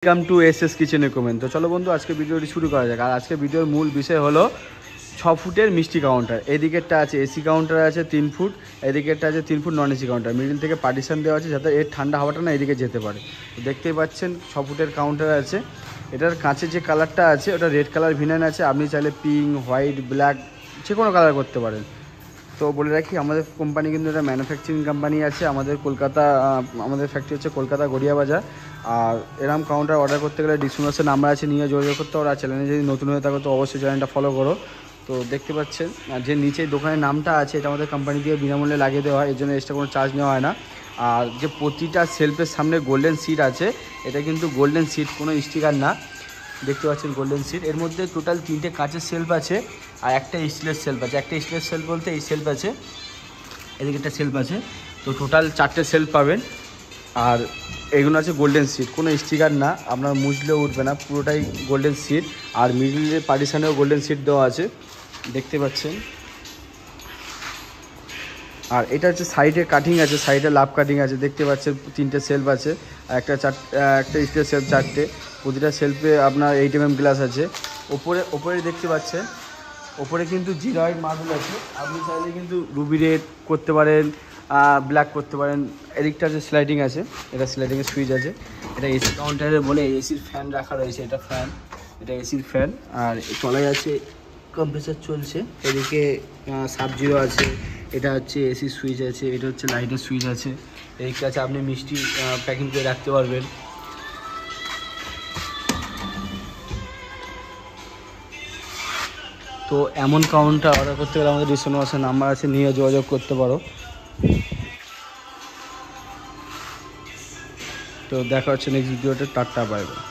Welcome to S kitchen recommend. তো চলো বন্ধু, আজকে ভিডিওটি শুরু করা যাক। আর আজকে ভিডিওর মূল বিষয় হলো 6 ফুটের মিষ্টি কাউন্টার। এদিকেরটা আছে এসি কাউন্টার আছে 3 ফুট, এদিকেরটা আছে 3 foot non AC counter. Middle থেকে পার্টিশন দেওয়া আছে যাতে এর ঠান্ডা হাওয়াটা না এদিকে যেতে পারে। তো দেখতেই পাচ্ছেন 6 ফুটের কাউন্টার আছে। এটার কাঁচের যে কালারটা আছে ওটা রেড কালার ভিনাইন আছে। আপনি চাইলে পিঙ্ক, হোয়াইট, ব্ল্যাক যে কোনো কালার করতে পারেন। তো বলে রাখি, আমাদের কোম্পানি কিন্তু এটা ম্যানুফ্যাকচারিং কোম্পানি আছে। আমাদের কলকাতা, আমাদের ফ্যাক্টরি হচ্ছে কলকাতা গড়িয়া বাজার। আর এরকম কাউন্টার অর্ডার করতে গেলে ডিসক্রিপশনে নাম্বার আছে, নিয়ে যোগাযোগ করতে পারো। আর চ্যানেলে যদি নতুন হয়ে থাকো তো অবশ্যই চ্যানেলটা ফলো করো। তো দেখতে পাচ্ছেন যে নিচে দোকানের নামটা আছে, এটা আমাদের কোম্পানি দিয়ে বিনামূল্যে লাগিয়ে দেওয়া হয়, এর জন্য এক্সট্রা কোনো চার্জ নেওয়া হয় না। আর যে প্রতিটা সেলফের সামনে গোল্ডেন সিট আছে, এটা কিন্তু গোল্ডেন সিট, কোনো স্টিকার না। দেখতে পাচ্ছেন গোল্ডেন সিট। এর মধ্যে টোটাল 3টে কাঁচের সেলফ আছে আর একটা স্টিলের সেলফ আছে। একটা স্টিলের সেলফ বলতে এই সেলফ আছে, এদিকে একটা সেলফ আছে। তো টোটাল 4টে সেলফ পাবেন। আর এগুলো আছে গোল্ডেন সিট, কোনো স্টিকার না, আপনার মুছলেও উঠবে না, পুরোটাই গোল্ডেন সিট। আর মিডিলে পার্টিশানেও গোল্ডেন সিট দেওয়া আছে, দেখতে পাচ্ছেন। আর এটা হচ্ছে সাইডে কাটিং আছে, সাইডে লাভ কাটিং আছে, দেখতে পাচ্ছেন। 3টে সেলফ আছে আর একটা স্টিলের সেলফ 4টে। প্রতিটা সেলফে আপনার 8 mm গ্লাস আছে। ওপরে দেখতে পাচ্ছেন, ওপরে কিন্তু জিরয়েড মার্বেল আছে। আপনি চাইলে কিন্তু রুবি রেড করতে পারেন, ব্ল্যাক করতে পারেন। এদিকটা যে স্লাইডিং আছে, এটা স্লাইডিংয়ের সুইচ আছে। এটা এসি কাউন্টারে বলে এসির ফ্যান রাখা রয়েছে, এটা ফ্যান, এটা এসির ফ্যান। আর তলায় আছে কম্প্রেসার চলছে। এদিকে সাব-জিরো আছে, এটা হচ্ছে এসি সুইচ আছে, এটা হচ্ছে লাইটের সুইচ আছে। এদিকে আছে আপনি মিষ্টি প্যাকিং করে রাখতে পারবেন। তো এমন কাউন্টার অর্ডার করতে গেলে আমাদের ডিসক্রিপশনে নাম্বার আছে, নিয়ে যোগাযোগ করতে পারো। তো দেখা হচ্ছে নেক্সট ভিডিওতে। Tata, bye bye.